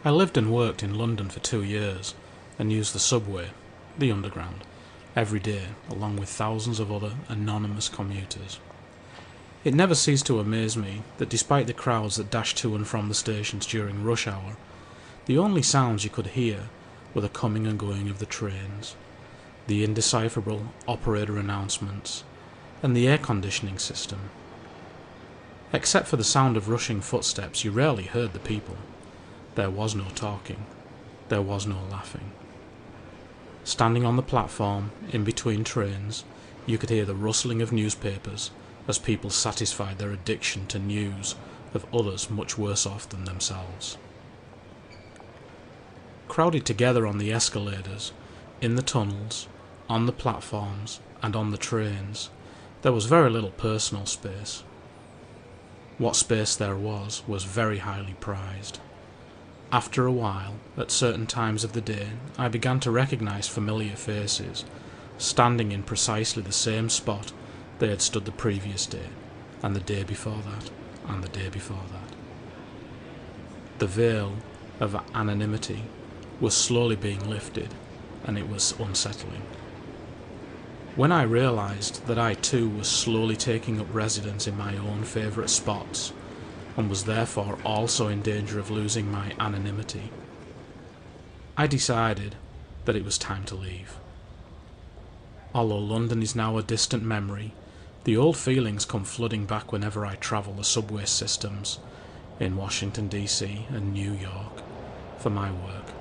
I lived and worked in London for 2 years, and used the subway, the Underground, every day, along with thousands of other anonymous commuters. It never ceased to amaze me that despite the crowds that dashed to and from the stations during rush hour, the only sounds you could hear were the coming and going of the trains, the indecipherable operator announcements, and the air conditioning system. Except for the sound of rushing footsteps, you rarely heard the people. There was no talking. There was no laughing. Standing on the platform, in between trains, you could hear the rustling of newspapers as people satisfied their addiction to news of others much worse off than themselves. Crowded together on the escalators, in the tunnels, on the platforms, and on the trains, there was very little personal space. What space there was very highly prized. After a while, at certain times of the day, I began to recognize familiar faces, standing in precisely the same spot they had stood the previous day, and the day before that, and the day before that. The veil of anonymity was slowly being lifted, and it was unsettling. When I realized that I too was slowly taking up residence in my own favourite spots, and was therefore also in danger of losing my anonymity, I decided that it was time to leave. Although London is now a distant memory, the old feelings come flooding back whenever I travel the subway systems in Washington, D.C. and New York for my work.